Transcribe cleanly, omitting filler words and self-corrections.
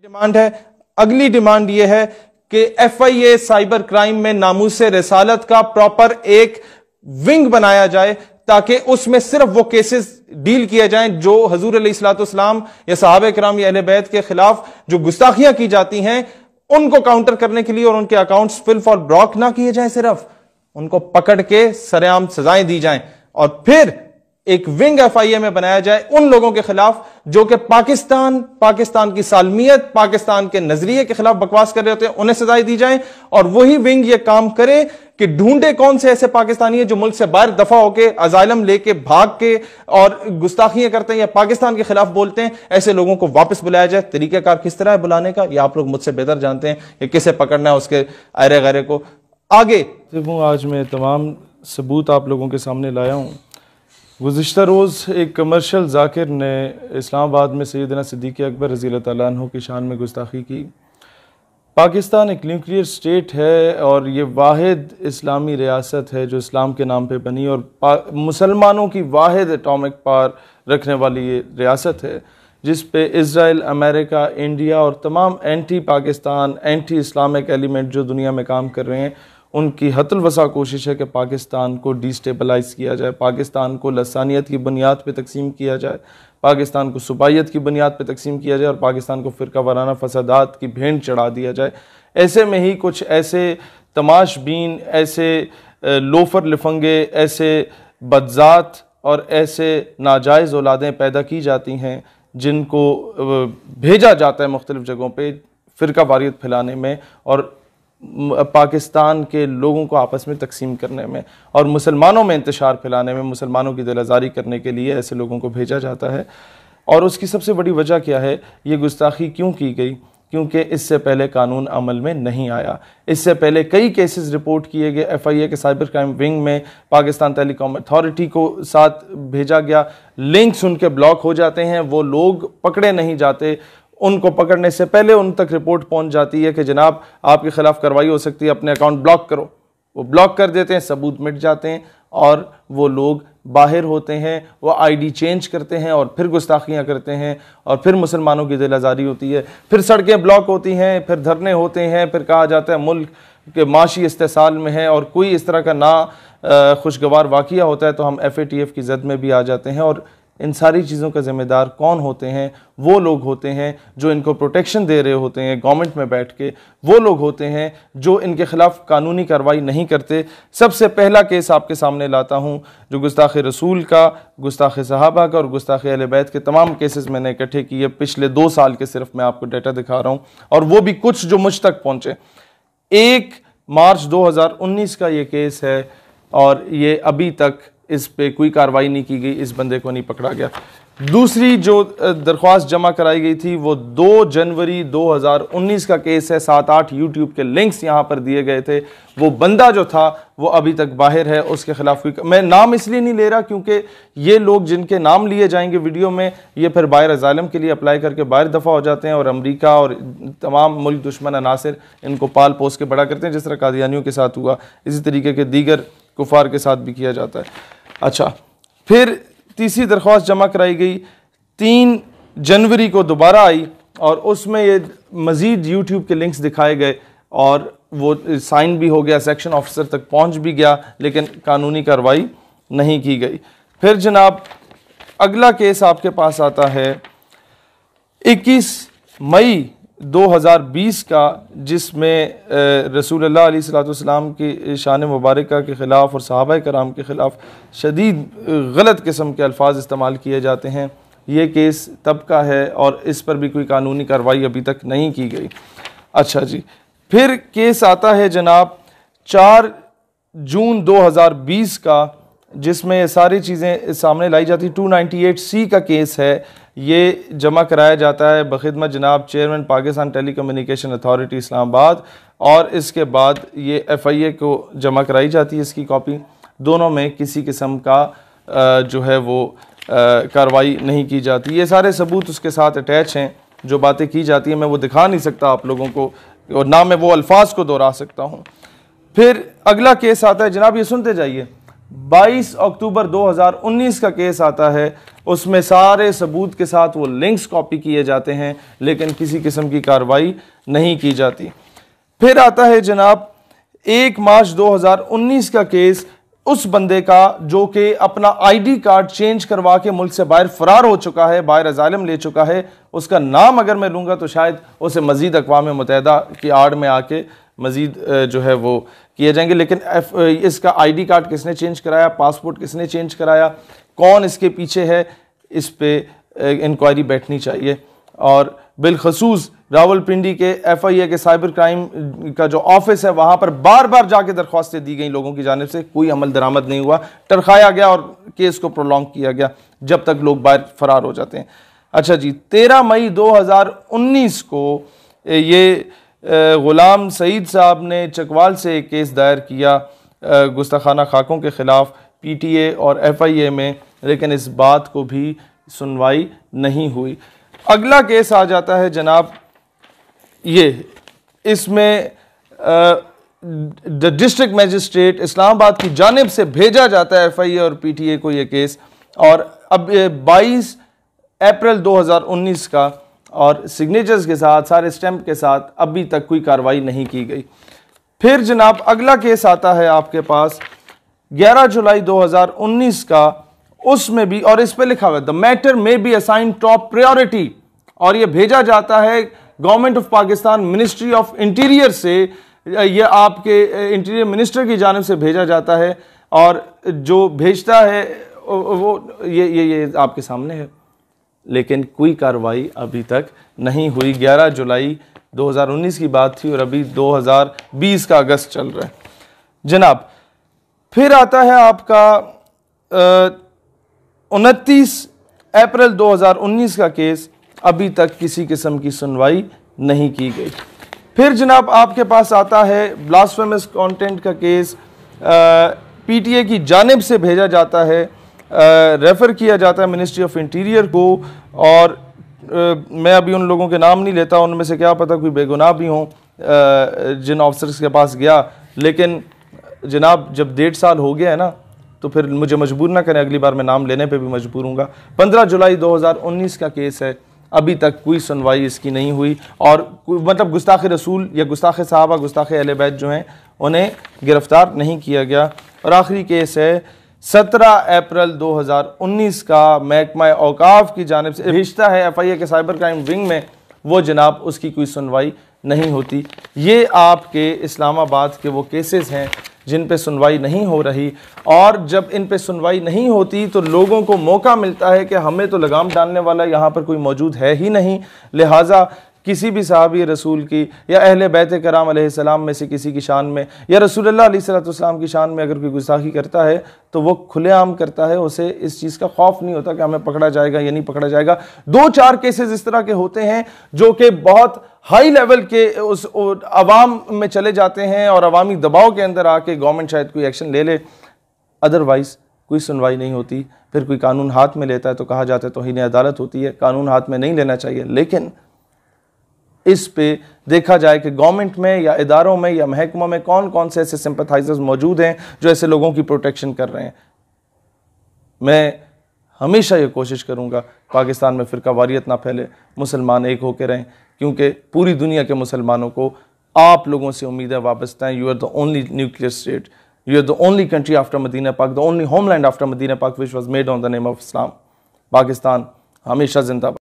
Demand है। अगली demand यह है कि FIA साइबर क्राइम में नामूसे रिसालत का प्रॉपर एक विंग बनाया जाए ताकि उसमें सिर्फ वो केसेस डील किए जाएं जो हजूर अलैहिस्सलाम या सहाबा किराम या अहले बैत के खिलाफ जो गुस्ताखियां की जाती हैं उनको काउंटर करने के लिए, और उनके अकाउंट्स फिल फॉर ब्लॉक ना किए जाएं, सिर्फ उनको पकड़ के सरेआम सजाएं दी जाएं, और फिर एक विंग FIA में बनाया जाए उन लोगों के खिलाफ जो कि पाकिस्तान की सालमियत, पाकिस्तान के नजरिए के खिलाफ बकवास कर रहे होते हैं, उन्हें सजाएं दी जाएं। और वही विंग ये काम करे कि ढूंढे कौन से ऐसे पाकिस्तानी है जो मुल्क से बाहर दफा होके अजाइलम लेके भाग के और गुस्ताखियां करते हैं या पाकिस्तान के खिलाफ बोलते हैं, ऐसे लोगों को वापस बुलाया जाए। तरीकाकार किस तरह है बुलाने का, ये आप लोग मुझसे बेहतर जानते हैं कि किसे पकड़ना है, उसके अरे गरे को आगे। आज मैं तमाम सबूत आप लोगों के सामने लाया हूँ। गुज़िश्ता रोज़ एक कमर्शियल जाकिर ने इस्लामाबाद में सैयदना सिद्दीक़ अकबर रज़ी अल्लाह तआला अन्हु की शान में गुस्ताखी की। पाकिस्तान एक न्यूक्लियर स्टेट है और ये वाहिद इस्लामी रियासत है जो इस्लाम के नाम पे बनी, और मुसलमानों की वाहिद एटॉमिक पावर रखने वाली ये रियासत है जिस पे इज़राइल, अमेरिका, इंडिया और तमाम anti Pakistan, anti Islamic element जो दुनिया में काम कर रहे हैं उनकी हतल वसा कोशिश है कि पाकिस्तान को डिस्टेबलाइज किया जाए, पाकिस्तान को लसानियत की बुनियाद पे तकसीम किया जाए, पाकिस्तान को सूबाइयत की बुनियाद पे तकसीम किया जाए और पाकिस्तान को फ़िरका वाराना फसादात की भेंट चढ़ा दिया जाए। ऐसे में ही कुछ ऐसे तमाशबीन, ऐसे लोफर लिफंगे, ऐसे बदजात और ऐसे नाजायज़ औलादें पैदा की जाती हैं जिनको भेजा जाता है मुख्तलिफ़ जगहों पर फ़िरका वारियत फैलाने में और पाकिस्तान के लोगों को आपस में तकसीम करने में और मुसलमानों में इंतशार फैलाने में, मुसलमानों की दिल आज़ारी करने के लिए ऐसे लोगों को भेजा जाता है। और उसकी सबसे बड़ी वजह क्या है, ये गुस्ताखी क्यों की गई? क्योंकि इससे पहले कानून अमल में नहीं आया। इससे पहले कई केसेस रिपोर्ट किए गए, FIA के साइबर क्राइम विंग में पाकिस्तान टेलीकॉम अथॉरिटी को साथ भेजा गया, लिंक्स उनके ब्लॉक हो जाते हैं, वो लोग पकड़े नहीं जाते, उनको पकड़ने से पहले उन तक रिपोर्ट पहुंच जाती है कि जनाब आपके खिलाफ कार्रवाई हो सकती है, अपने अकाउंट ब्लॉक करो। वो ब्लॉक कर देते हैं, सबूत मिट जाते हैं और वो लोग बाहर होते हैं, वो ID चेंज करते हैं और फिर गुस्ताखियाँ करते हैं और फिर मुसलमानों की दिल आज़ारी होती है, फिर सड़कें ब्लॉक होती हैं, फिर धरने होते हैं, फिर कहा जाता है मुल्क के माशी इस्तेसाल में है और कोई इस तरह का ना खुशगवार वाक़या होता है तो हम FATF की जद में भी आ जाते हैं। और इन सारी चीज़ों का ज़िम्मेदार कौन होते हैं? वो लोग होते हैं जो इनको प्रोटेक्शन दे रहे होते हैं गवर्नमेंट में बैठ के, वो लोग होते हैं जो इनके ख़िलाफ़ कानूनी कार्रवाई नहीं करते। सबसे पहला केस आपके सामने लाता हूँ जो गुस्ताख़ रसूल का, गुस्ताख़ सहाबा का और गुस्ताख़ अहले बैत के तमाम केसेस मैंने इकट्ठे किए पिछले 2 साल के, सिर्फ मैं आपको डाटा दिखा रहा हूँ और वो भी कुछ जो मुझ तक पहुँचे। 1 मार्च 2019 का ये केस है और ये अभी तक इस पे कोई कार्रवाई नहीं की गई, इस बंदे को नहीं पकड़ा गया। दूसरी जो दरख्वास्त जमा कराई गई थी वो 2 जनवरी 2019 का केस है। 7-8 यूट्यूब के लिंक्स यहाँ पर दिए गए थे। वो बंदा जो था वो अभी तक बाहर है, उसके खिलाफ कोई, मैं नाम इसलिए नहीं ले रहा क्योंकि ये लोग जिनके नाम लिए जाएंगे वीडियो में ये फिर बाहर अजाइलम के लिए अप्लाई करके बाहर दफ़ा हो जाते हैं और अमरीका और तमाम मुल्क दुश्मन अनासिर इनको पाल पोस के बड़ा करते हैं, जिस तरह कादियानियों के साथ हुआ, इसी तरीके के दीगर कुफार के साथ भी किया जाता है। अच्छा, फिर तीसरी दरख्वास्त जमा कराई गई 3 जनवरी को दोबारा आई और उसमें ये मज़ीद यूट्यूब के लिंक्स दिखाए गए और वो साइन भी हो गया, सेक्शन ऑफिसर तक पहुंच भी गया, लेकिन कानूनी कार्रवाई नहीं की गई। फिर जनाब अगला केस आपके पास आता है 21 मई 2020 का, जिसमें रसूलुल्लाह अलैहिस्सलाम की शान मुबारका के ख़िलाफ़ और सहाबा कराम के ख़िलाफ़ शदीद गलत किस्म के अल्फाज इस्तेमाल किए जाते हैं। ये केस तब का है और इस पर भी कोई कानूनी कार्रवाई अभी तक नहीं की गई। अच्छा जी, फिर केस आता है जनाब 4 जून 2020 का, जिसमें ये सारी चीज़ें सामने लाई जाती। 298C का केस है, ये जमा कराया जाता है बखिदमत जनाब chairman Pakistan telecommunication authority Islamabad और इसके बाद ये FIA को जमा कराई जाती है इसकी कॉपी। दोनों में किसी किस्म का जो है वो कार्रवाई नहीं की जाती। ये सारे सबूत उसके साथ अटैच हैं, जो बातें की जाती हैं मैं वो दिखा नहीं सकता आप लोगों को और ना मैं वो अल्फाज को दोहरा सकता हूँ। फिर अगला केस आता है जनाब, ये सुनते जाइए, 22 अक्टूबर 2019 का केस आता है, उसमें सारे सबूत के साथ वो लिंक्स कॉपी किए जाते हैं, लेकिन किसी किस्म की कार्रवाई नहीं की जाती। फिर आता है जनाब 1 मार्च 2019 का केस, उस बंदे का जो कि अपना आईडी कार्ड चेंज करवा के मुल्क से बाहर फरार हो चुका है, बाहर अजालम ले चुका है। उसका नाम अगर मैं लूँगा तो शायद उसे मज़ीद अक़वाम मुत्तहिदा की आड़ में आके मज़ीद जो है वो किए जाएंगे। लेकिन इसका आईडी कार्ड किसने चेंज कराया, पासपोर्ट किसने चेंज कराया, कौन इसके पीछे है, इस पर इंक्वायरी बैठनी चाहिए। और बिलखसूस रावलपिंडी के FIA के साइबर क्राइम का जो ऑफिस है, वहाँ पर बार बार जाके दरख्वास्तें दी गई लोगों की जानिब से, कोई अमल दरामद नहीं हुआ, टरखाया गया और केस को प्रोलॉन्ग किया गया जब तक लोग बाहर फरार हो जाते हैं। अच्छा जी, 13 मई 2019 को ये गुलाम सईद साहब ने चकवाल से एक केस दायर किया गुस्ताखाना खाकों के ख़िलाफ़ PTA और FIA में, लेकिन इस बात को भी सुनवाई नहीं हुई। अगला केस आ जाता है जनाब ये, इसमें डिस्ट्रिक्ट मजिस्ट्रेट इस्लामाबाद की जानिब से भेजा जाता है FIA और PTA को ये केस, और अब 22 अप्रैल 2019 का, और सिग्नेचर्स के साथ, सारे स्टैंप के साथ अभी तक कोई कार्रवाई नहीं की गई। फिर जनाब अगला केस आता है आपके पास 11 जुलाई 2019 का, उसमें भी, और इस पे लिखा हुआ है द मैटर में बी असाइन टॉप प्रायोरिटी, और ये भेजा जाता है government of Pakistan ministry of interior से, ये आपके इंटीरियर मिनिस्टर की जानिब से भेजा जाता है, और जो भेजता है वो ये आपके सामने है, लेकिन कोई कार्रवाई अभी तक नहीं हुई। 11 जुलाई 2019 की बात थी और अभी 2020 का अगस्त चल रहा है जनाब। फिर आता है आपका 29 अप्रैल 2019 का केस, अभी तक किसी किस्म की सुनवाई नहीं की गई। फिर जनाब आपके पास आता है ब्लास्फेमस कंटेंट का केस, PTA की जानिब से भेजा जाता है, रेफ़र किया जाता है मिनिस्ट्री ऑफ इंटीरियर को, और मैं अभी उन लोगों के नाम नहीं लेता, उनमें से क्या पता कोई बेगुनाह भी हों जिन ऑफिसर्स के पास गया, लेकिन जनाब जब 1.5 साल हो गया है ना, तो फिर मुझे मजबूर ना करें, अगली बार मैं नाम लेने पे भी मजबूर हूँगा। 15 जुलाई 2019 का केस है, अभी तक कोई सुनवाई इसकी नहीं हुई, और मतलब गुस्ताख रसूल या गुस्ताख सहाबा, गुस्ताख अहले बैत जो हैं उन्हें गिरफ्तार नहीं किया गया। और आखिरी केस है 17 अप्रैल 2019 का, महकमा औकाफ की जानिब से भेजता है FIA के साइबर क्राइम विंग में, वो जनाब उसकी कोई सुनवाई नहीं होती। ये आपके इस्लामाबाद के वो केसेस हैं जिन पे सुनवाई नहीं हो रही, और जब इन पे सुनवाई नहीं होती तो लोगों को मौका मिलता है कि हमें तो लगाम डालने वाला यहाँ पर कोई मौजूद है ही नहीं, लिहाजा किसी भी सहाबी रसूल की या अहले बैत कराम अलैहिस्सलाम में से किसी की शान में या रसूलुल्लाह अलैहिस्सलाम की शान में अगर कोई गुस्ताखी करता है तो वो खुलेआम करता है, उसे इस चीज़ का खौफ नहीं होता कि हमें पकड़ा जाएगा या नहीं पकड़ा जाएगा। 2-4 केसेस इस तरह के होते हैं जो कि बहुत हाई लेवल के उस अवाम में चले जाते हैं और अवामी दबाव के अंदर आके गवर्नमेंट शायद कोई एक्शन ले ले, अदरवाइज कोई सुनवाई नहीं होती। फिर कोई कानून हाथ में लेता है तो कहा जाता है तौहीन अदालत होती है, कानून हाथ में नहीं लेना चाहिए। लेकिन इस पे देखा जाए कि गवर्नमेंट में या इदारों में या महकमों में कौन कौन से ऐसे सिंपथाइजर्स मौजूद हैं जो ऐसे लोगों की प्रोटेक्शन कर रहे हैं। मैं हमेशा ये कोशिश करूँगा पाकिस्तान में फ़िरका वारियत ना फैले, मुसलमान एक होकर रहें, क्योंकि पूरी दुनिया के मुसलमानों को आप लोगों से उम्मीदें वाबस्ता हैं। You are the only nuclear state, you are the only country after Medina पाक, the only homeland after Medina पाक which was made on the name of Islam. Pakistan हमेशा जिंदाबाद।